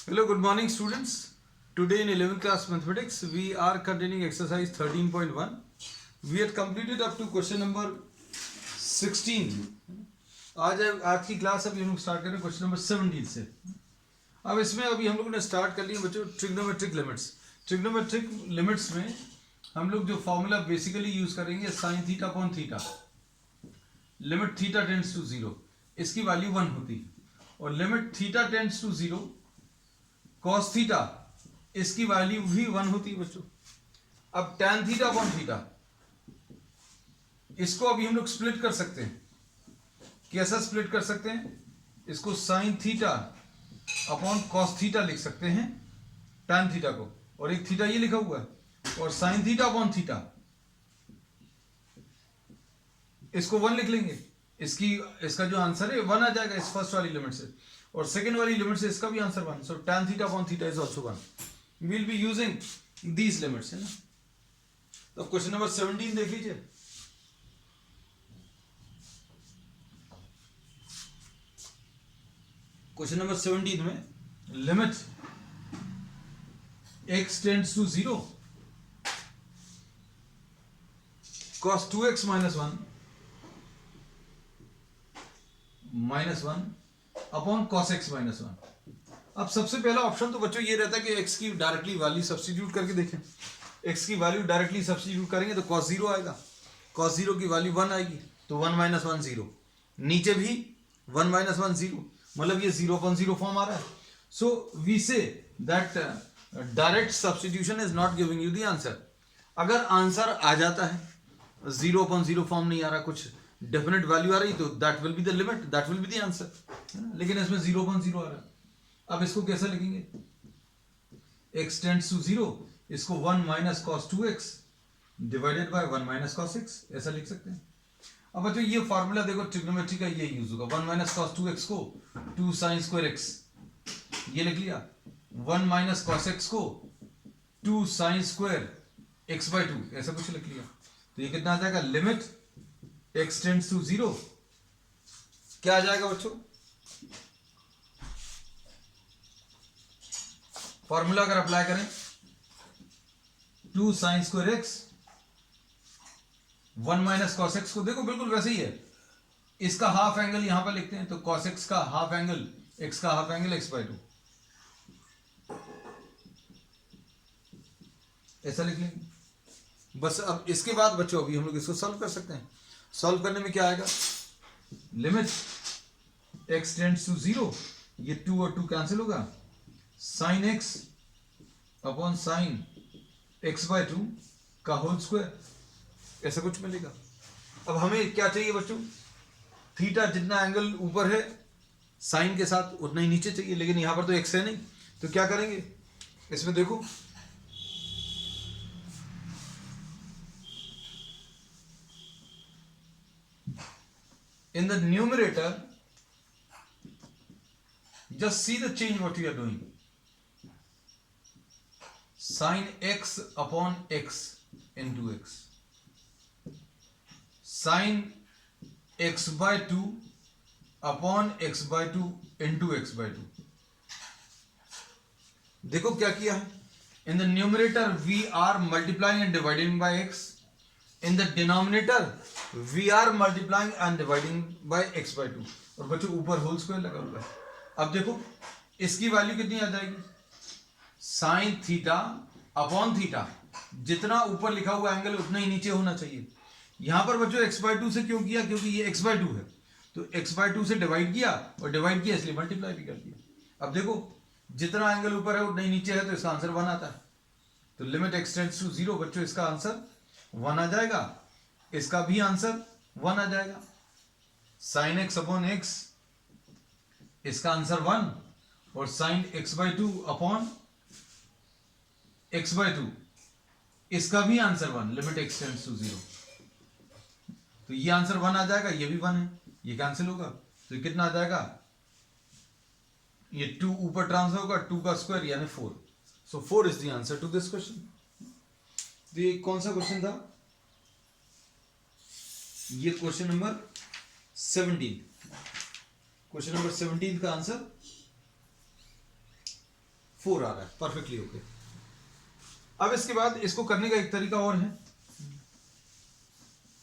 Hello, good morning students. Today in 11th class mathematics we are continuing exercise 13.1. We had completed up to question number 16. आज की class अभी हम लोग start करें question number 17 से. अब इसमें अभी हम लोगों ने स्टार्ट कर लिया बच्चों ट्रिग्नोमेट्रिक लिमिट्स. ट्रिग्नोमेट्रिक लिमिट्स में हम लोग जो फॉर्मूला बेसिकली यूज करेंगे sine theta upon theta. Limit theta tends to 0 इसकी वैल्यू 1 होती है और limit theta tends to 0 cos theta इसकी वैल्यू भी 1 होती है बच्चों. अब tan थीटा अपॉन थीटा इसको अभी हम लोग स्प्लिट कर सकते हैं. कैसा स्प्लिट कर सकते हैं? इसको sign theta upon cos theta लिख सकते हैं tan थीटा को, और एक थीटा ये लिखा हुआ है, और साइन थीटा अपॉन थीटा इसको 1 लिख लेंगे. इसका जो आंसर है 1 आ जाएगा इस फर्स्ट वाली लिमिट से, और सेकेंड वाली लिमिट से इसका भी answer 1. So tan theta upon theta is also 1. We will be using these limits, है ना. तो क्वेश्चन नंबर 17 देख लीजिए. क्वेश्चन नंबर 17 में limit x tends to 0 cos 2x minus 1 upon cos x minus 1. अब सबसे पहला ऑप्शन तो बच्चों ये रहता है कि x की डायरेक्टली वैल्यू सब्स्टिट्यूट करके देखें. x की वैल्यू डायरेक्टली सब्स्टिट्यूट करेंगे तो cos 0 आएगा. cos 0 की वैल्यू 1 आएगी तो 1 minus 1 0. नीचे भी 1 minus 1 0, मतलब ये 0/0 फॉर्म आ रहा है. सो वी से that direct substitution is not giving you the answer. अगर आंसर आ जाता है 0/0 फॉर्म नहीं आ रहा, कुछ डेफिनेट वैल्यू आ रही, तो that will be the limit, that will be the answer, है ना. लेकिन इसमें 0/0 आ रहा है. अब इसको कैसे लिखेंगे? x टेंड्स टू 0, इसको 1 minus cos 2x divided by 1 minus cos x, ऐसा लिख सकते हैं. अब बच्चों ये फार्मूला देखो ट्रिग्नोमेट्री का ये यूज होगा. 1 minus cos 2x को 2 sin square x ये लिख लिया. 1 minus cos x को 2 sin square x/2 ऐसा कुछ लिख लिया. तो ये कितना आ जाएगा? लिमिट x टेंड्स टू 0 क्या आ जाएगा बच्चों? फॉर्मूला अगर अप्लाई करें 2 sin square x 1 minus cos x को देखो बिल्कुल वैसे ही है. इसका हाफ एंगल यहां पर लिखते हैं तो cos x का हाफ एंगल x का हाफ एंगल x/2 ऐसा लिख लेंगे बस. अब इसके बाद बच्चों अभी हम लोग इसको सॉल्व कर सकते हैं. सॉल्व करने में क्या आएगा? लिमिट x टेंड्स टू 0, ये 2 और 2 कैंसिल होगा. Sign x upon sine x/2 का होल स्क्वायर ऐसा कुछ मिलेगा. अब हमें क्या चाहिए बच्चों? थीटा जितना एंगल ऊपर है साइन के साथ उतना ही नीचे चाहिए, लेकिन यहां पर तो x है नहीं, तो क्या करेंगे? इसमें देखो in the numerator just see the change what we are doing. Sin x upon x into x, sin x/2 upon x/2 into x/2. देखो क्या किया है. in the numerator we are multiplying and dividing by x. in the denominator we are multiplying and dividing by x/2, और बच्चों ऊपर whole square लगा हुआ है. अब देखो इसकी वैल्यू कितनी आ जाएगी? साइन थीटा अपॉन थीटा, जितना ऊपर लिखा हुआ एंगल उतना ही नीचे होना चाहिए. यहां पर बच्चों x/2 से क्यों किया? क्योंकि ये x/2 है, तो x/2 से डिवाइड किया, और डिवाइड किया इसलिए मल्टीप्लाई भी कर दिया. अब देखो जितना एंगल ऊपर है उतना ही नीचे है, तो इसका आंसर 1 आता है. तो लिमिट x टेंड्स टू 0 बच्चों इसका आंसर 1 आ जाएगा. इसका भी आंसर 1 आ जाएगा. साइन x अपॉन x इसका आंसर 1, और साइन x/2 अपॉन x/2 इसका भी answer 1. Limit x tends to 0, तो ये आंसर 1 आ जाएगा. ये भी 1 है, ये कैंसिल होगा, तो ये कितना आ जाएगा? ये 2 ऊपर ट्रांसफर होगा, 2 का स्क्वायर यानी 4. So 4 is the answer to this question. ये कौन सा क्वेश्चन था? ये क्वेश्चन नंबर 17. क्वेश्चन नंबर 17 का आंसर 4 आ रहा है, परफेक्टली ओके। अब इसके बाद इसको करने का एक तरीका और है,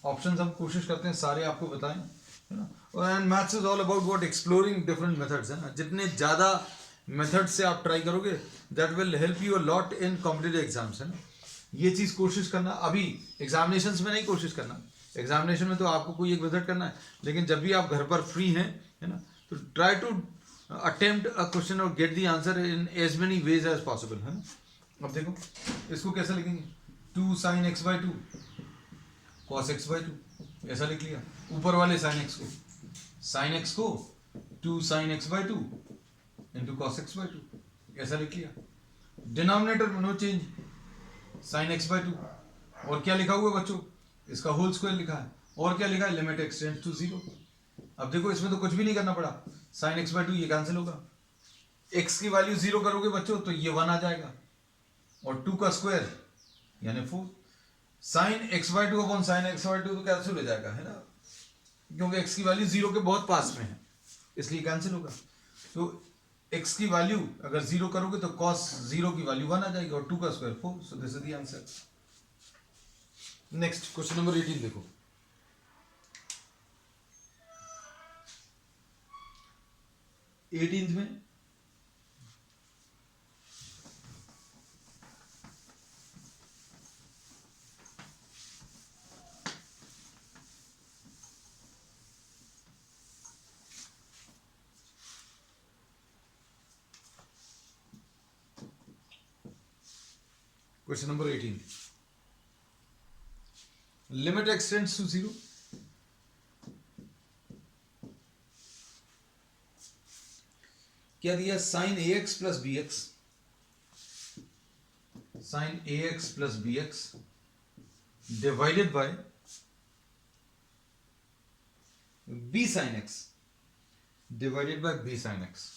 ऑप्शंस हम कोशिश करते हैं सारे आपको बताएं, है ना। और and maths is all about what exploring different methods, है ना। जितने ज़्यादा मेथड्स से आप ट्राई करोगे that will help you a lot in competitive exams, है ना। ये चीज़ कोशिश करना, अभी एग्जामिनेशंस में नहीं कोशिश करना, एग्जामिनेशन में तो आपको कोई एक मेथड करना है, लेकिन जब भी आप घर पर फ्री हैं, है ना, तो try to attempt a question और get the answer in as many ways as possible, है ना। अब देखो इसको कैसे लिखेंगे, 2 sin x by 2 cos x by 2, ऐसा लिख लिया। ऊपर वाले sin x को 2 sin x by 2 into cos x by 2, ऐसा लिख लिया। डिनोमिनेटर में no change, sin x by 2, और क्या लिखा हुआ है बच्चों, इसका होल स्क्वायर लिखा है, और क्या लिखा है, लिमिट x टेंड्स टू 0। अब देखो इसमें तो कुछ भी नहीं करना पड़ा, sin x by 2 ये कैंसिल होगा, x की वैल्यू 0 करोगे बच्चों तो ये 1 आ जाएगा, और 2 का स्क्वायर यानी 4, sin x by 2 upon sin x by 2 तो कैंसिल हो जाएगा, है ना, क्योंकि x की वैल्यू 0 के बहुत पास में है, इसलिए कैंसिल होगा। तो x की वैल्यू अगर 0 करोगे तो cos 0 की वैल्यू 1 आ जाएगी, और 2 का square 4, so this is the answer. Next question number 18 देखो, एटीन्थ में question number 18, limit x tends to 0, क्या दिया, sin ax plus bx, sin ax plus bx divided by b sin x divided by b sin x।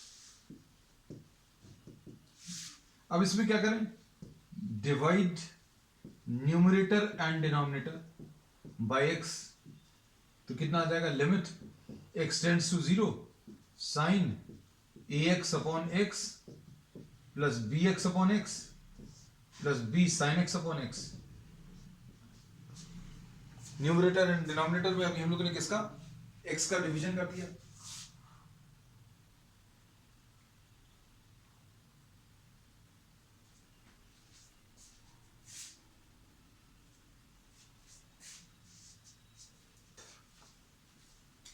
अब इसमें क्या करें, divide numerator and denominator by x, तो कितना आ जाएगा, limit x tends to 0 sin ax upon x plus bx upon x plus b sin x upon x। Numerator and denominator में अभी हम लोगों ने किसका, x का डिवीजन कर दिया।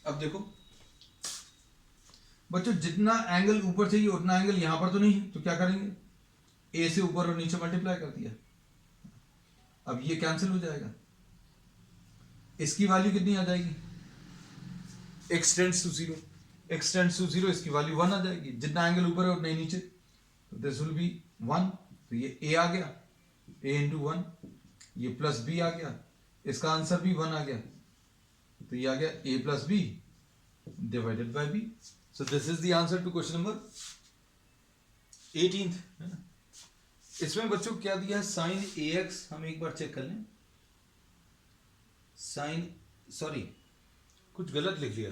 अब देखो बच्चों, जितना एंगल ऊपर चाहिए उतना एंगल यहां पर तो नहीं है, तो क्या करेंगे, a से ऊपर और नीचे मल्टीप्लाई कर दिया, अब ये कैंसिल हो जाएगा, इसकी वैल्यू कितनी आ जाएगी, x tends to 0, x tends to 0, इसकी वैल्यू 1 आ जाएगी, जितना एंगल ऊपर है उतना ही नीचे, तो दिस विल बी 1, तो ये a आ गया, a इंटू 1, ये प्लस b आ गया, इसका आंसर भी 1 आ गया, तो ये आ गया a plus b divided by b। So this is the answer to question number 18, है ना। इसमें बच्चों क्या दिया है, साइन ax, हम एक बार चेक कर लें, साइन, सॉरी कुछ गलत लिख लिया,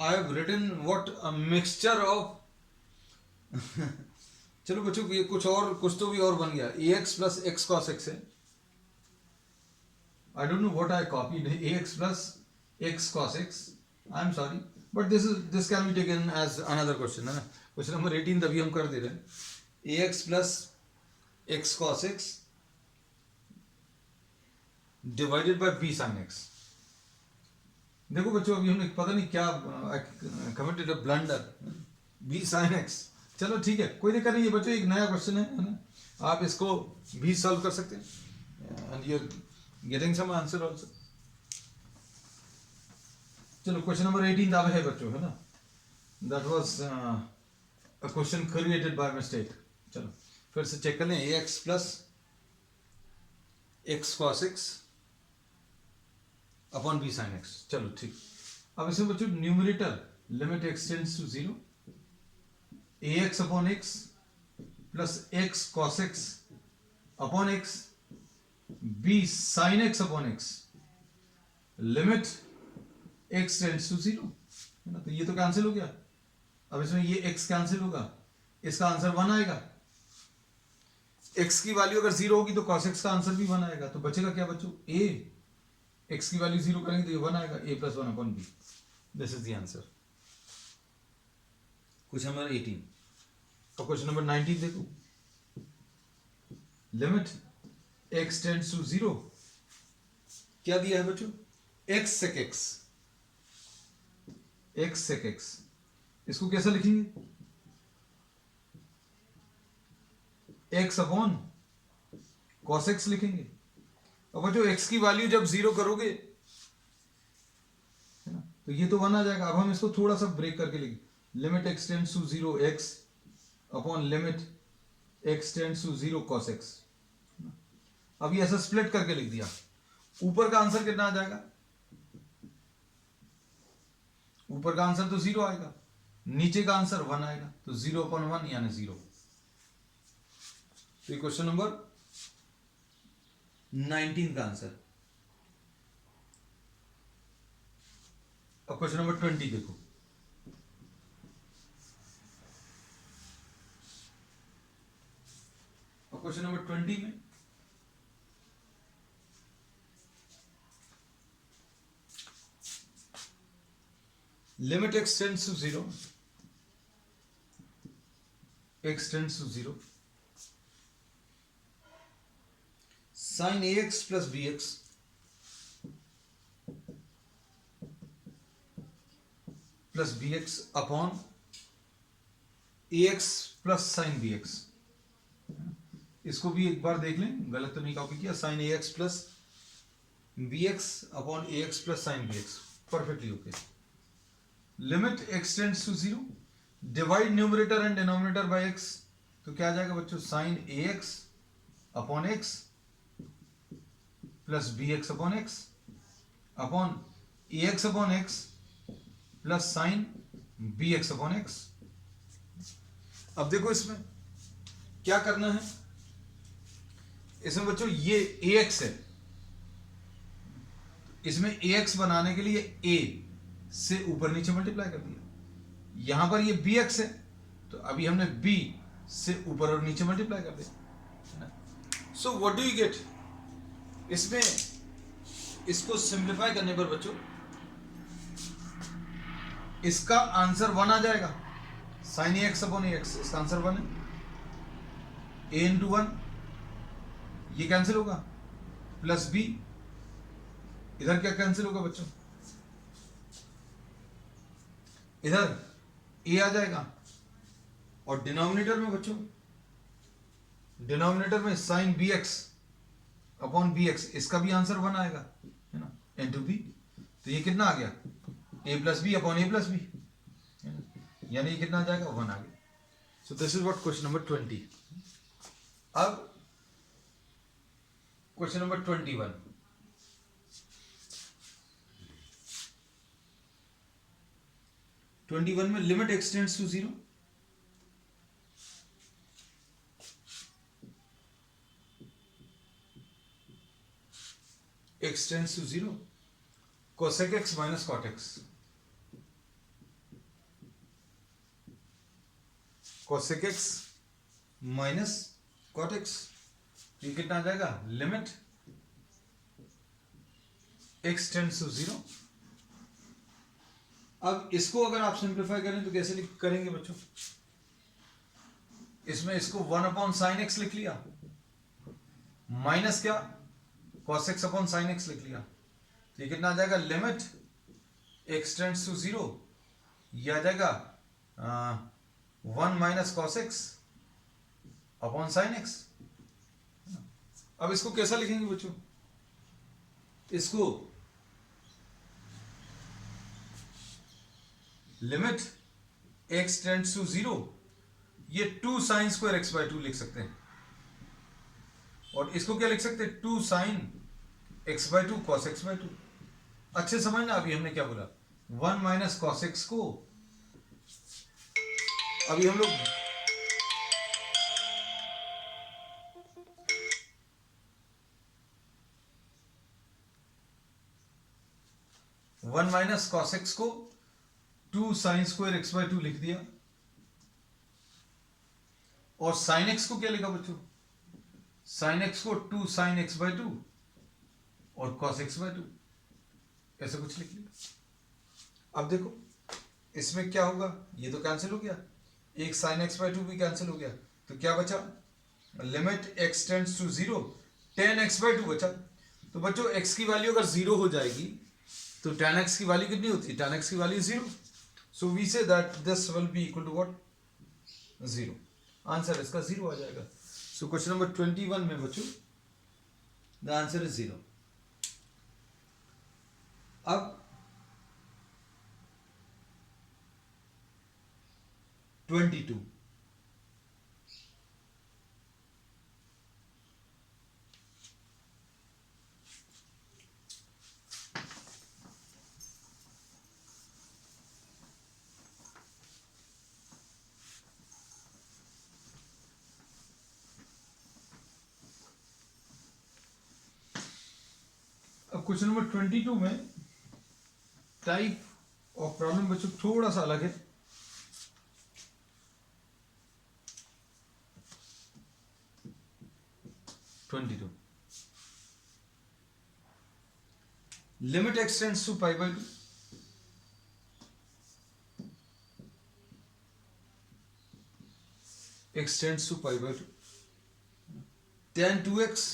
I have written what a mixture of चलो बच्चों ये कुछ तो भी और बन गया, ax plus x cos x है, I don't know what I copied, ax plus x cos x, I'm sorry, but this can be taken as another question, है ना। क्वेश्चन नंबर 18 तभी हम कर दे रहे हैं, ax plus x cos x divided by b sin x। देखो बच्चों अभी हमने पता नहीं क्या committed a blunder, b sin x, चलो ठीक है कोई दिक्कत नहीं है बच्चों, एक नया क्वेश्चन है ना, आप इसको भी सॉल्व कर सकते हैं, and you getting some answer also। चलो क्वेश्चन नंबर 18 अब है बच्चों, है ना, that was a question created by mistake। चलो फिर से चेक कर लें, ax plus x cos x upon b sin x, चलो ठीक। अब इसमें बच्चों numerator limit x tends to 0, ax upon x plus x cos x upon x b sin x upon x, limit x tends to 0, है ना, तो ये तो कैंसिल हो गया, अब इसमें ये x कैंसिल होगा, इसका आंसर 1 आएगा। x की वैल्यू अगर 0 होगी तो cos x का आंसर भी 1 आएगा। तो बचेगा क्या बच्चों, a, x की वैल्यू 0 करेंगे तो ये 1 आएगा, a + 1 / b। This is the answer. Question number 18। और क्वेश्चन नंबर 19 देखो, लिमिट x टेंड्स टू 0, क्या दिया है बच्चों, x sec x, x sec x। इसको कैसे लिखेंगे, x अपॉन cos x लिखेंगे। अब बच्चों x की वैल्यू जब 0 करोगे है ना, तो ये तो 1 आ जाएगा। अब हम इसको थोड़ा सा ब्रेक करके लिखेंगे, limit x tends to 0 x upon limit x tends to 0 cos x। अब ये ऐसा स्प्लिट करके लिख दिया। ऊपर का आंसर कितना आ जाएगा, ऊपर का आंसर तो 0 आएगा, नीचे का आंसर 1 आएगा, तो 0/1 यानी 0। तो ये क्वेश्चन नंबर 19 का आंसर। अब क्वेश्चन नंबर 20 देखो, अब क्वेश्चन नंबर 20 में limit x tends to 0, x tends to 0, sin ax plus bx plus bx upon ax plus sin bx। इसको भी एक बार देख लें, गलत तो नहीं कॉपी किया, sin ax plus bx upon ax plus sin bx, perfectly okay. Limit x tends to 0, divide numerator and denominator by x, तो क्या आ जाएगा बच्चों, sin ax upon x plus bx upon x upon ax upon x plus sin bx upon x। अब देखो इसमें क्या करना है, इसमें बच्चों ये ax है, इसमें ax बनाने के लिए a से ऊपर नीचे मल्टीप्लाई कर दिया। यहां पर ये bx है, तो अभी हमने b से ऊपर और नीचे मल्टीप्लाई कर दिया। So what do you get, इसमें इसको सिंप्लीफाई करने पर बच्चों इसका आंसर 1 आ जाएगा, sin ax अपॉन ax, इसका आंसर 1 है। a इंटू 1 ये कैंसिल होगा, प्लस b, इधर क्या कैंसिल होगा बच्चों, इधर a आ जाएगा, और डिनोमिनेटर में बच्चों, डिनोमिनेटर में sin bx अपॉन bx, इसका भी आंसर 1 आएगा, है ना, इंटू b। तो ये कितना आ गया, a plus B upon a plus B, यानी ये कितना आ जाएगा, 1 आ गया। So this is what question number 20। अब क्वेश्चन नंबर 21, में limit x tends to 0, x tends to 0, cosec x minus cot x, cosec x minus cot x, ये कितना आ जाएगा, लिमिट x टेंड्स टू 0। अब इसको अगर आप सिंप्लीफाई करें तो कैसे करेंगे बच्चों, इसमें इसको 1 अपॉन साइन एक्स लिख लिया, माइनस क्या, cos x upon sine x लिख लिया, तो ये कितना आ जाएगा, लिमिट x टेंड्स टू 0, ये आ जाएगा 1 minus cos x upon sine x. अब इसको कैसा लिखेंगे बच्चों, इसको लिमिट x टेंड्स टू 0, ये 2 साइन स्क्वायर x बाय 2 लिख सकते हैं, और इसको क्या लिख सकते हैं, 2 sine x by 2 cos x by 2। अच्छे समझना, अभी हमने क्या बोला, 1 माइनस cos x को अभी हम लोग 1 माइनस cos x को 2 साइन स्क्वायर x बाय 2 लिख दिया, और साइन एक्स को क्या लिखा बच्चों, साइन एक्स को 2 साइन एक्स बाय 2 और कॉस एक्स बाय 2, ऐसा कुछ लिख लिया। अब देखो इसमें क्या होगा, ये तो कैंसिल हो गया, एक साइन एक्स बाय 2 भी कैंसिल हो गया, तो क्या बचा, limit x tends to 0 tan x by 2 बचा। तो बच्चों x की वैल्यू अगर 0 हो जाएगी तो tan x की वैल्यू कितनी होती है, tan x की वैल्यू 0, सो वी से that this will be equal to what, 0। Answer इसका 0 आ जाएगा। सो क्वेश्चन नंबर 21 में बच्चों द आंसर इज 0। अब 22, अब क्वेश्चन नंबर 22 में टाइप ऑफ प्रॉब्लम बच्चों थोड़ा सा अलग है। Limit x tends to pi by 2, x tends to pi by 2, tan 2x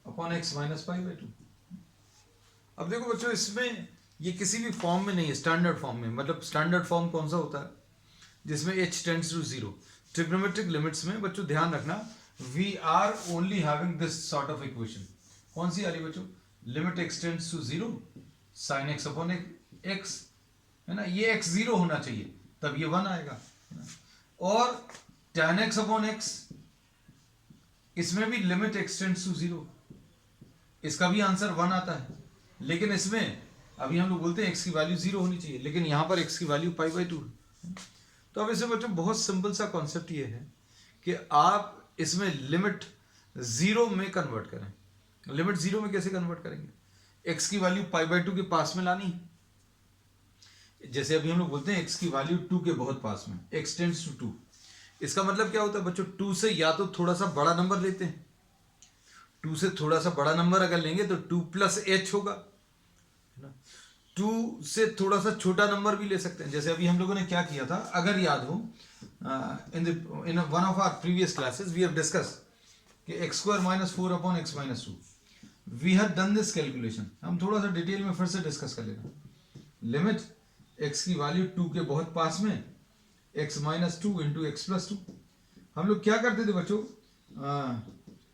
upon x minus pi by 2। अब देखो बच्चों इसमें ये किसी भी फॉर्म में नहीं है, स्टैंडर्ड फॉर्म में, मतलब स्टैंडर्ड फॉर्म कौन सा होता है जिसमें h tends to 0। Trigonometric limits में बच्चों ध्यान रखना, we are only having this sort of equation. कौन सी आ रही बच्चों, limit x tends to 0 sine x upon x, है ना, ये x 0 होना चाहिए तब ये 1 आएगा, है ना? और tan x अपॉन x, इसमें भी लिमिट x टेंड्स टू 0, इसका भी आंसर 1 आता है। लेकिन इसमें अभी हम लोग बोलते हैं x की वैल्यू 0 होनी चाहिए, लेकिन यहां पर x की वैल्यू पाई बाय 2 है। तो अब इसमें बच्चों बहुत सिंपल सा कॉन्सेप्ट ये है कि आप इसमें लिमिट 0 में कन्वर्ट करें। लिमिट 0 में कैसे कन्वर्ट करेंगे, x की वैल्यू पाई बाय 2 के पास में लानी है। जैसे अभी हम लोग बोलते हैं x की वैल्यू 2 के बहुत पास में, x टेंड्स टू 2, इसका मतलब क्या होता है बच्चों, 2 से या तो थोड़ा सा बड़ा नंबर लेते हैं, 2 से थोड़ा सा बड़ा नंबर अगर लेंगे तो 2 प्लस h होगा, है ना। 2 से थोड़ा सा छोटा नंबर भी ले सकते हैं, जैसे अभी हम लोगों ने क्या किया था, अगर याद हो, in one of our previous classes we have discuss कि x square minus 4 upon x minus 2, we have done this calculation. हम थोड़ा सा डिटेल में फिर से डिस्कस कर लेना। लिमिट x की वैल्यू 2 के बहुत पास में x minus 2 into x plus 2, हम लोग क्या करते थे बच्चों,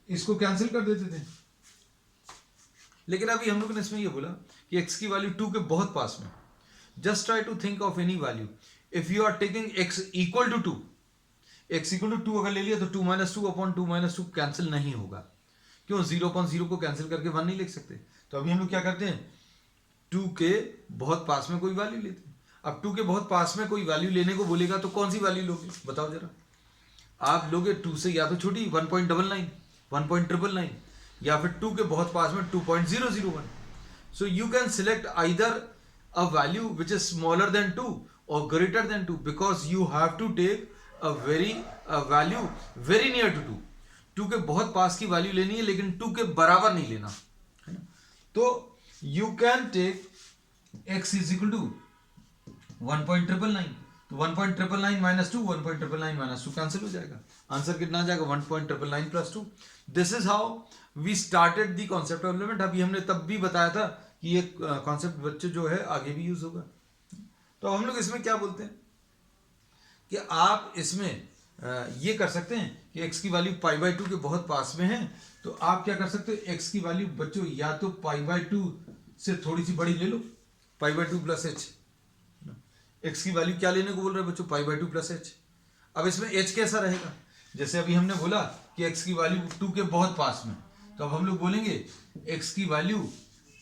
इसको कैंसिल कर देते थे। लेकिन अभी हम लोग ने इसमें ये बोला कि x की वैल्यू 2 के बहुत पास में, just try to think of any value if you are taking x equal to 2, x equal to 2 अगर ले लिया तो 2 माइनस 2 अपॉन 2 माइनस 2 कैंसिल नहीं होगा। क्यों, 0 अपॉन 0 को कैंसिल करके 1 नहीं लिख सकते। तो अभी हम लोग क्या करते हैं, 2 के बहुत पास में कोई वैल्यू लेते हैं। अब 2 के बहुत पास में कोई वैल्यू लेने को बोलेगा तो कौन सी वैल्यू लोगे, बताओ जरा। आप लोगे 2 से या तो छोटी 1.99, 1.999, या फिर 2 के बहुत पास में 2.001। So you can select either a value which is smaller than 2 और greater than 2, because you have to take a value very near to 2। 2 के बहुत पास की वैल्यू लेनी है लेकिन 2 के बराबर नहीं लेना, है ना। तो you can take x is equal to 1.999, तो 1.999 माइनस 2, 1.999 माइनस 2 कैंसिल हो जाएगा। आंसर कितना आ जाएगा, 1.999 plus 2। This is how we started the concept of limit. अभी हमने तब भी बताया था कि ये कॉन्सेप्ट बच्चे जो है आगे भी यूज होगा। तो हम लोग इसमें क्या बोलते हैं कि आप इसमें ये कर सकते हैं कि x की वैल्यू पाई बाय 2 के बहुत पास में है, तो आप क्या कर सकते हो, x की वैल्यू बच्चों या तो पाई बाय 2 से थोड़ी सी बड़ी ले लो, pi by 2 plus h। x की वैल्यू क्या लेने को बोल रहे हैं बच्चों, पाई बाय 2 प्लस h। अब इसमें h कैसा रहेगा, जैसे अभी हमने बोला कि x की वैल्यू 2 के बहुत पास में, तो अब हम लोग बोलेंगे x की वैल्यू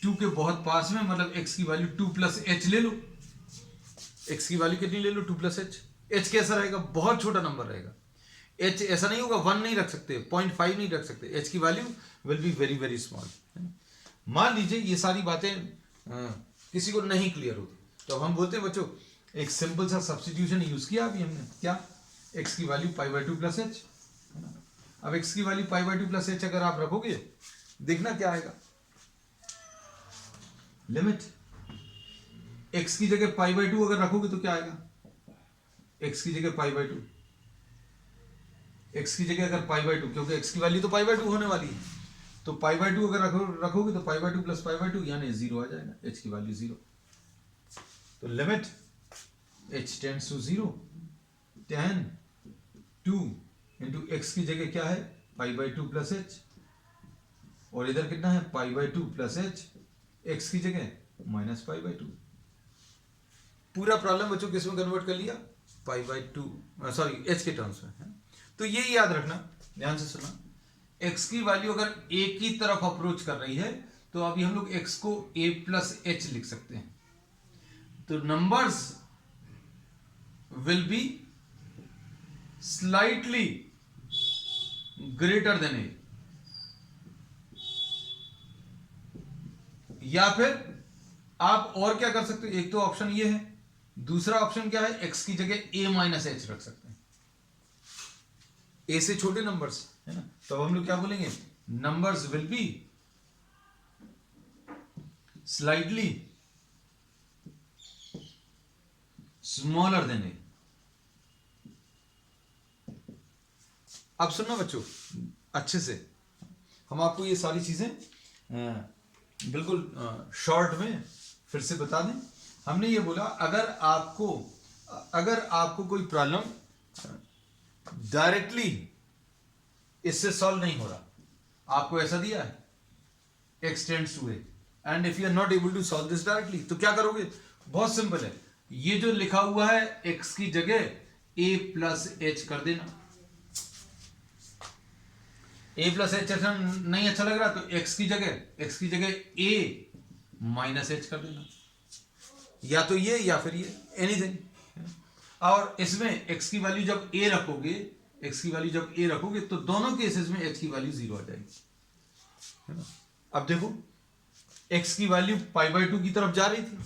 2 के बहुत पास में, मतलब x की वैल्यू 2 प्लस h ले लो। x की वैल्यू कितनी ले लो, 2 प्लस h। h कैसा रहेगा, बहुत छोटा नंबर रहेगा। h ऐसा नहीं होगा 1 नहीं रख सकते, 0.5 नहीं रख सकते, h की value will be very very small. मान लीजिए ये सारी बातें किसी को नहीं क्लियर होती, तो हम बोलते हैं बच्चों एक सिंपल सा सब्स्टिट्यूशन यूज किया अभी हमने, क्या, x की value pi by 2 plus H. अब x की value pi by 2 plus H अगर आप रखोगे, देखना क्या आएगा, लिमिट x की जगह पाई बाई 2 अगर रखोगे तो क्या आएगा, x की जगह पाई बाई 2, x की जगह अगर पाई बाई 2, क्योंकि x की वैल्यू तो पाई बाई 2 होने वाली है, तो पाई बाई 2 अगर रखोगे तो पाई बाई 2 प्लस पाई बाई 2 यानी 0 आ जाएगा, h की वैल्यू 0। तो limit h tends to 0, tan 2 into x की जगह क्या है, पाई बाई 2 प्लस एच, और इधर कितना है, पाई बाई 2 प्लस एच, एक्स की जगह माइनस पाई बाई 2। पूरा प्रॉब्लम बच्चों किस में कन्वर्ट कर लिया, पाई बाई 2, सॉरी एच के टर्म्स में है। तो ये याद रखना, ध्यान से सुना, x की वैल्यू अगर a की तरफ अप्रोच कर रही है तो अभी हम लोग x को a प्लस एच लिख सकते हैं। तो numbers will be slightly greater than a, या फिर आप और क्या कर सकते हो, एक तो ऑप्शन ये है, दूसरा ऑप्शन क्या है, x की जगह a माइनस एच रख सकते हैं, a से छोटे नंबर्स है ना, तो हम लोग क्या बोलेंगे, numbers will be slightly smaller than a. अब सुनना बच्चों अच्छे से, हम आपको ये सारी चीजें बिल्कुल शॉर्ट में फिर से बता दें। हमने ये बोला अगर आपको कोई प्रॉब्लम डायरेक्टली इससे सॉल्व नहीं हो रहा, आपको ऐसा दिया है x tends to a and if you are not able to solve this directly, तो क्या करोगे, बहुत सिंपल है, ये जो लिखा हुआ है x की जगह a प्लस एच कर देना। a प्लस एच नहीं अच्छा लग रहा तो x की जगह a माइनस एच कर देना, या तो ये या फिर ये, एनीथिंग। और इसमें x की वैल्यू जब a रखोगे तो दोनों केसेस में h की वैल्यू 0 आ जाएगी, है ना। अब देखो x की वैल्यू पाई बाई 2 की तरफ जा रही थी,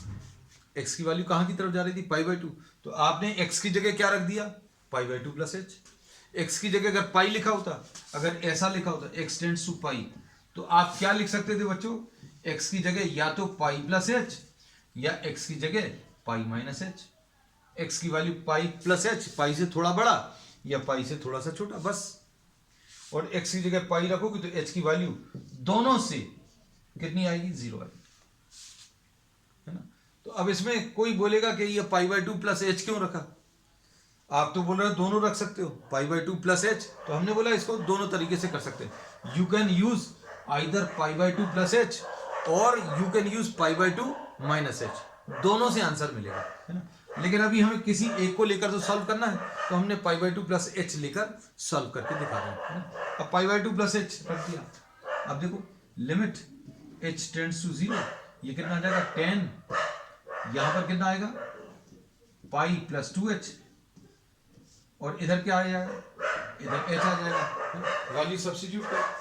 x की वैल्यू कहां की तरफ जा रही थी, पाई बाई 2, तो आपने x की जगह क्या रख दिया, पाई बाई 2 प्लस एच। x की जगह अगर पाई लिखा होता, अगर ऐसा लिखा होता x टेंड्स टू पाई, तो आप क्या लिख सकते थे बच्चों, x की जगह या तो पाई प्लस एच या x की जगह पाई माइनस एच। x की वैल्यू पाई प्लस एच, पाई से थोड़ा बड़ा या पाई से थोड़ा सा छोटा, बस। और x की जगह पाई रखोगे तो h की वैल्यू दोनों से कितनी आएगी, 0 आएगी, है ना। तो अब इसमें कोई बोलेगा कि ये पाई बाई 2 प्लस एच क्यों रखा, आप तो बोल रहे हो दोनों रख सकते हो, पाई बाई 2 प्लस एच, तो हमने बोला इसको दोनों तरीके से कर सकते हैं, you can use either pi by 2 plus h और you can use pi by 2 minus h, दोनों से आंसर मिलेगा, है ना। लेकिन अभी हमें किसी एक को लेकर तो सॉल्व करना है, तो हमने पाई बाई 2 प्लस एच लेकर सॉल्व करके दिखा रहे हैं। अब पाई बाई 2 प्लस एच रख दिया, अब देखो लिमिट एच टेंड्स टू 0, ये कितना आ जाएगा 10, यहां पर कितना आएगा पाई प्लस 2h, और इधर क्या आ जाएगा, इधर h आ जाएगा, वैल्यू सब्स्टिट्यूट कर।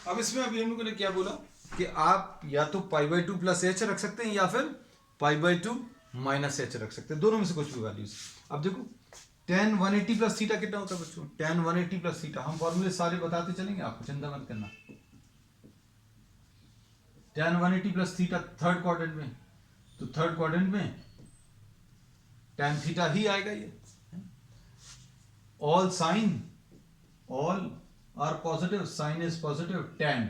अब इसमें अभी हम लोगों ने क्या बोला कि आप या तो पाई बाई 2 प्लस एच रख सकते हैं या फिर पाई बाई 2 माइनस एच रख सकते हैं, दोनों में से कुछ भी वैल्यूज। अब देखो tan 180 प्लस थीटा कितना होता है बच्चों, tan 180 प्लस थीटा, हम फॉर्मूले सारे बताते चलेंगे, आपको चिंता मत करना। tan 180 plus theta third quadrant में, तो थर्ड क्वाड्रेंट में tan थीटा ही आएगा ये। All are positive, sine is positive, tan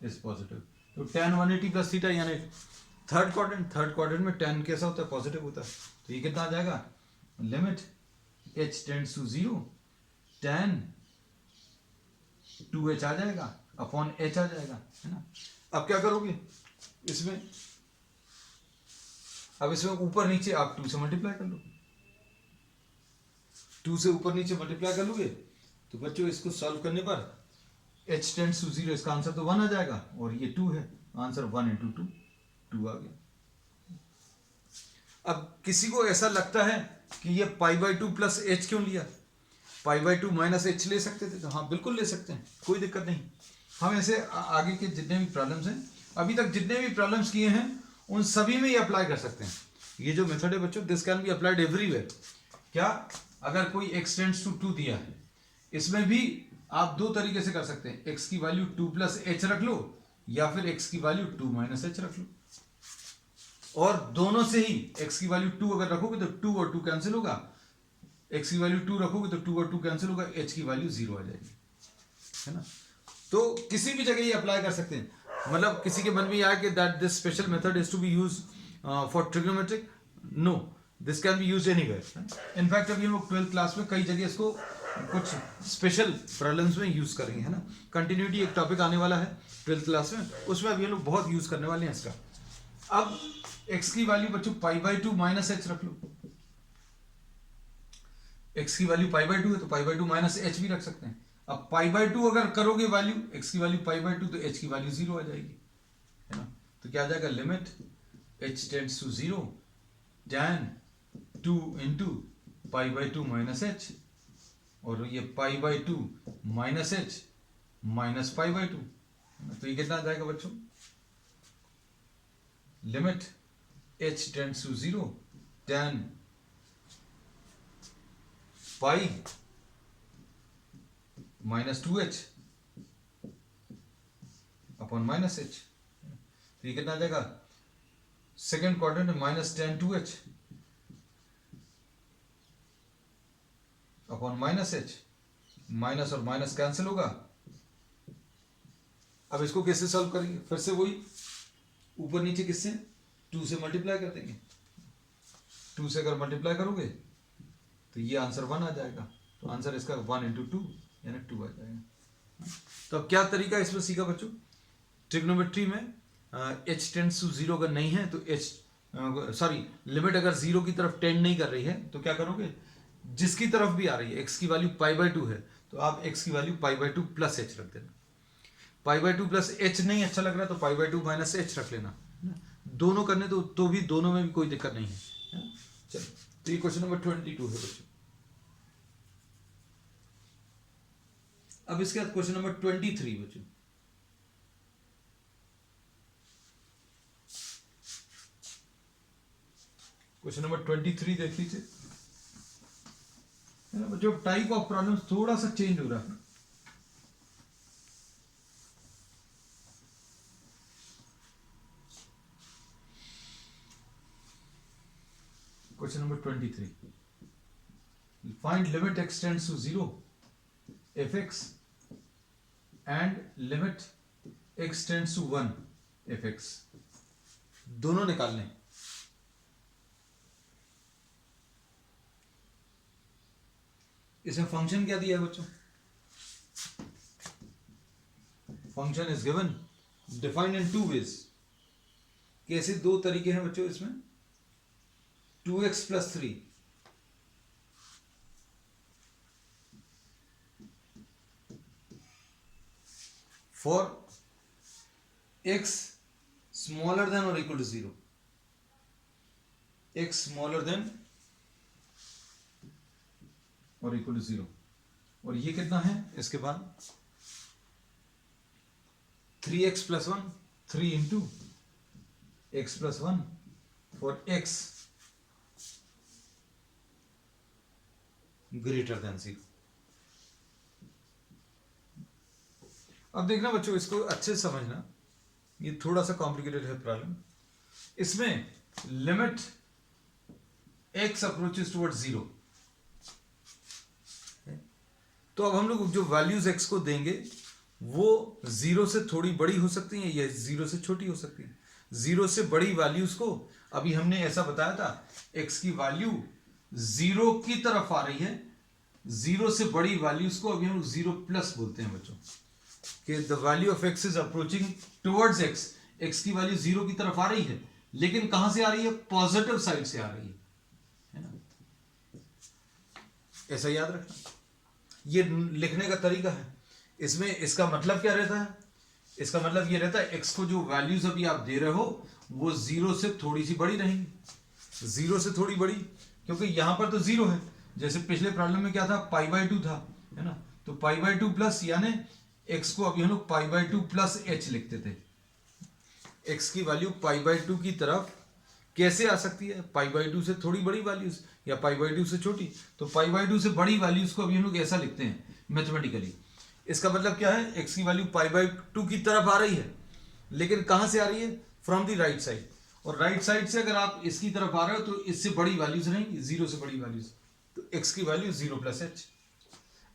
is positive, तो tan 180 प्लस थीटा यानी थर्ड क्वाड्रेंट में tan कैसा होता है, पॉजिटिव होता है, तो ये कितना आ जाएगा, limit h tends to 0, tan 2h आ जाएगा अपॉन h आ जाएगा, है ना। अब क्या करोगे, इसमें अब इसमें ऊपर नीचे आप 2 से मल्टीप्लाई कर लो, 2 से ऊपर नीचे मल्टीप्लाई कर लोगे तो बच्चों इसको सॉल्व करने पर h टेंड्स टू 0, इसका आंसर तो 1 आ जाएगा और ये 2 है, आंसर 1 इंटू 2, 2 आ गया। अब किसी को ऐसा लगता है कि ये पाई बाई 2 प्लस एच क्यों लिया, पाई बाई 2 माइनस एच ले सकते थे, तो हाँ बिल्कुल ले सकते हैं, कोई दिक्कत नहीं। हम ऐसे आगे के जितने भी प्रॉब्लम्स हैं, अभी तक जितने भी प्रॉब्लम्स किए हैं उन सभी में ये अप्लाई कर सकते हैं। ये जो मेथड है बच्चों, this can be applied everywhere. क्या, अगर कोई x टेंड्स टू 2 दिया है, इसमें भी आप दो तरीके से कर सकते हैं, x की वैल्यू 2 प्लस एच रख लो या फिर x की वैल्यू 2 माइनस एच रख लो, और दोनों से ही x की वैल्यू 2 अगर रखोगे तो 2 और 2 कैंसिल होगा, x की वैल्यू 2 रखोगे तो 2 और 2 कैंसिल होगा, h की वैल्यू 0 आ जाएगी, है ना। तो किसी भी जगह ये अप्लाई कर सकते हैं। मतलब किसी के मन में आया कि that this special method is to be use for trigonometric, no, this can be use anywhere. In fact अभी हम लोग 12th क्लास में कई जगह इसको कुछ स्पेशल प्रॉब्लम्स में यूज करेंगे, है ना। कंटिन्यूटी एक टॉपिक आने वाला है 12th क्लास में, उसमें अभी हम लोग बहुत यूज करने वाले हैं इसका। अब x की वैल्यू बच्चों पाई बाई 2 माइनस एच रख लो, x की वैल्यू पाई बाई 2 है तो पाई बाई 2 माइनस एच भी रख सकते हैं। अब पाई बाई 2 अगर करोगे वैल्यू, x की वैल्यू पाई बाई 2 तो h की वैल्यू 0 आ जाएगी, है ना। तो क्या आ जाएगा, limit h tends to 0 tan 2 into pi by 2 minus h, और ये pi by 2 minus h minus pi by 2, तो ये कितना आ जाएगा बच्चों, limit h tends to 0 tan pi minus 2h upon minus h, तो ये कितना आ जाएगा, सेकेंड क्वाड्रेंट में minus tan 2h upon minus h, minus और माइनस कैंसिल होगा। अब इसको कैसे सॉल्व करेंगे, फिर से वही ऊपर नीचे किससे, 2 से मल्टीप्लाई कर देंगे, 2 से अगर मल्टीप्लाई करोगे तो ये आंसर 1 आ जाएगा, तो आंसर इसका 1 इंटू 2 यानी 2 आ जाएगा। तो अब क्या तरीका इसमें सीखा बच्चों, ट्रिग्नोमेट्री में h टेंड्स टू 0 अगर नहीं है तो लिमिट अगर 0 की तरफ टेंड नहीं कर रही है तो क्या करोगे, जिसकी तरफ भी आ रही है, x की वैल्यू पाई बाई 2 है तो आप x की value pi by 2 plus H रख देना, पाई बाई 2 प्लस एच नहीं अच्छा लग रहा तो पाई बाई 2 माइनस एच रख लेना, दोनों करने तो भी दोनों में भी कोई दिक्कत नहीं है। चलो, तो ये क्वेश्चन नंबर 22 है बच्चों। अब इसके बाद क्वेश्चन नंबर 23 बच्चों। क्वेश्चन नंबर 23 देख लीजिए, है ना बच्चों। टाइप ऑफ प्रॉब्लम थोड़ा सा चेंज हो रहा है। Question number 23, find limit x tends to 0 fx and limit x tends to 1 fx, दोनों निकालने। इसमें फंक्शन क्या दिया है बच्चों, function is given defined in 2 ways. कैसे, दो तरीके हैं बच्चों इसमें, 2x plus 3 for x smaller than और equal to 0, x smaller than और इक्वल टू 0, और ये कितना है इसके बाद 3x plus 1, 3 into x plus 1 for x greater than 0। अब देखना बच्चों, इसको अच्छे से समझना, ये थोड़ा सा कॉम्प्लिकेटेड है प्रॉब्लम। इसमें लिमिट x अप्रोचेस टुवर्ड्स 0, तो अब हम लोग जो वैल्यूज x को देंगे वो 0 से थोड़ी बड़ी हो सकती हैं या 0 से छोटी हो सकती हैं। 0 से बड़ी वैल्यूज को अभी हमने ऐसा बताया था, x की वैल्यू 0 की तरफ आ रही है, 0 से बड़ी वैल्यूज को अभी हम 0 प्लस बोलते हैं बच्चों, कि the value of x is approaching towards x, x की वैल्यू 0 की तरफ आ रही है, लेकिन कहां से आ रही है? पॉजिटिव साइड से आ रही है ना? ऐसा याद रखना, ये लिखने का तरीका है। इसमें इसका मतलब क्या रहता है? इसका मतलब ये रहता है एक्स को जो वैल्यूज अभी आप दे रहे हो वो 0 से थोड़ी सी बड़ी रहेंगी, 0 से थोड़ी बड़ी, क्योंकि यहां पर तो 0 है। जैसे पिछले प्रॉब्लम में क्या था? π/2 था, है ना? तो π/2 प्लस, यानी एक्स को अभी हम लोग π/2 प्लस एच लिखते थे। एक्स की वैल्यू π/2 की तरफ कैसे आ सकती है? π/2 से थोड़ी बड़ी वैल्यूज या π/2 से छोटी। तो π/2 से बड़ी वैल्यूज को अभी हम लोग ऐसा लिखते हैं मैथमेटिकली। इसका मतलब क्या है? एक्स की वैल्यू π/2 की तरफ आ रही है, लेकिन कहां से आ रही है? From the right side. और राइट साइड से अगर आप इसकी तरफ आ रहे हो तो इससे बड़ी वैल्यूज रहेंगी, 0 से बड़ी वैल्यूज। तो एक्स की वैल्यू 0 प्लस एच।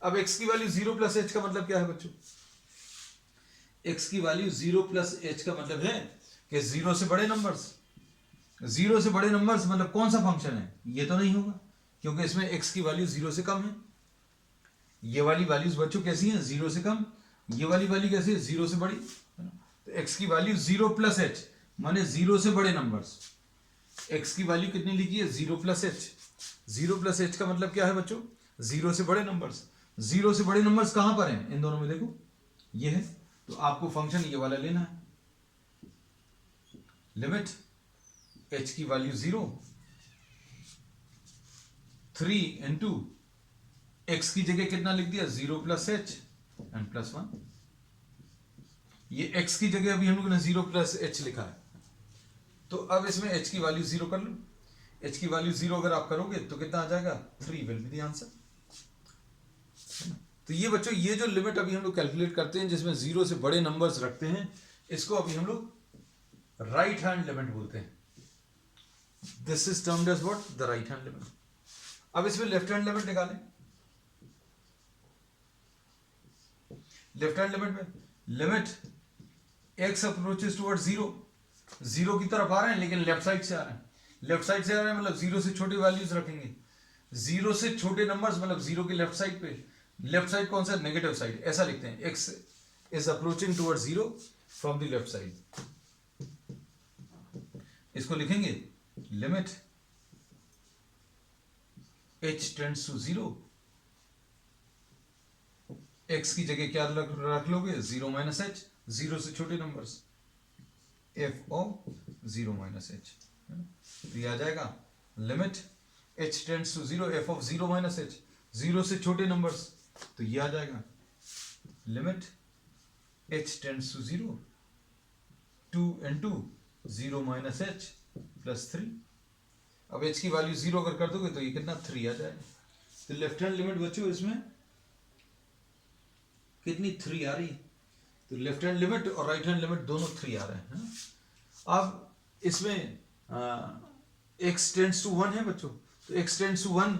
अब एक्स की वैल्यू 0 प्लस एच का मतलब क्या है बच्चों? एक्स की वैल्यू 0 प्लस एच का मतलब है कि 0 से बड़े नंबर्स। 0 से बड़े नंबर्स मतलब कौन सा फंक्शन है? ये तो नहीं होगा, क्योंकि इसमें एक्स की वैल्यू 0 से कम है। ये वाली वैल्यूज बच्चों कैसी हैं? 0 से कम। ये वाली वैल्यू कैसी है? 0 से बड़ी, है ना? तो एक्स की वैल्यू 0 प्लस एच माने 0 से बड़े नंबर्स। एक्स की वैल्यू कितनी लिखी है? 0 प्लस एच। 0 प्लस एच का मतलब क्या है बच्चों? 0 से बड़े नंबर्स। 0 से बड़े नंबर्स कहां पर हैं? इन दोनों में देखो, ये है। तो आपको फंक्शन ये वाला लेना है। लिमिट एच की वैल्यू 0, 3 इंटू एक्स की जगह कितना लिख दिया? 0 प्लस एच एंड प्लस 1। ये एक्स की जगह अभी हम लोग ने 0 प्लस एच लिखा है। तो अब इसमें एच की वैल्यू 0 कर लो। एच की वैल्यू 0 अगर आप करोगे तो कितना आ जाएगा? 3 विल बी द आंसर। तो ये बच्चों, ये जो लिमिट अभी हम लोग कैलकुलेट करते हैं जिसमें 0 से बड़े नंबर्स रखते हैं, इसको अभी हम लोग राइट हैंड लिमिट बोलते हैं। This is termed as what? The right hand limit. अब इसमें लेफ्ट हैंड लिमिट निकालें। लेफ्ट हैंड लिमिट में लिमिट एक्स अप्रोचेस टुवर्ड्स 0, 0 की तरफ आ रहे हैं लेकिन लेफ्ट साइड से आ रहे हैं। लेफ्ट साइड से आ रहे हैं मतलब 0 से छोटी वैल्यूज रखेंगे। 0 से छोटे नंबर्स मतलब 0 की लेफ्ट साइड पे। लेफ्ट साइड कौन सा? Negative side. ऐसा लिखते हैं, x is approaching towards 0 from the left side. इसको लिखेंगे limit h tends to 0। X की जगह क्या रख लोगे? 0 माइनस एच, 0 से छोटे numbers, f of 0 minus h. तो ये आ जाएगा limit h tends to 0, f of 0 minus h, 0 से छोटे नंबर्स। तो ये आ जाएगा limit h tends to 0, 2 into 0 minus h plus 3। अब h की वैल्यू 0 अगर कर दोगे तो ये कितना? 3 आ जाएगा। तो लेफ्ट हैंड लिमिट बच्चों इसमें कितनी? 3 आ रही है। तो लेफ्ट हैंड लिमिट और राइट हैंड लिमिट दोनों 3 आ रहे हैं, है ना? अब इसमें x टेंड्स टू 1 है बच्चों। तो x टेंड्स टू 1,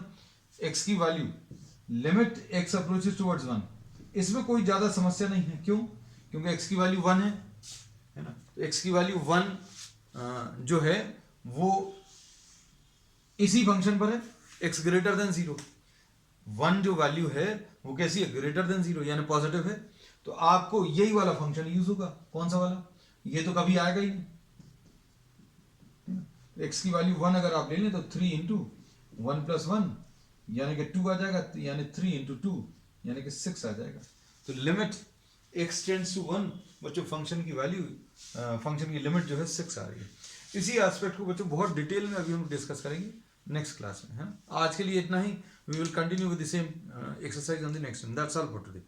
x की value limit x approaches towards 1, इसमें कोई ज्यादा समस्या नहीं है। क्यों? क्योंकि x की वैल्यू 1 है ना? तो x की वैल्यू 1 जो है वो इसी फंक्शन पर है, x ग्रेटर देन 0। 1 जो वैल्यू है वो कैसी है? ग्रेटर देन 0, यानी पॉजिटिव है। तो आपको यही वाला फंक्शन यूज होगा। कौन सा वाला? ये तो कभी आएगा ही नहीं। x की वैल्यू 1 अगर आप ले लें तो 3 इंटू 1 प्लस 1 यानी कि 2 आ जाएगा, यानी 3 इंटू 2 यानी कि 6 आ जाएगा। तो लिमिट x टेंड्स टू 1 बच्चों, फंक्शन की वैल्यू, फंक्शन की लिमिट जो है 6 आ रही है। इसी एस्पेक्ट को बच्चों बहुत डिटेल में अभी हम डिस्कस करेंगे नेक्स्ट क्लास में, है। आज के लिए इतना ही। We will continue with the same exercise on the next one. That's all for today.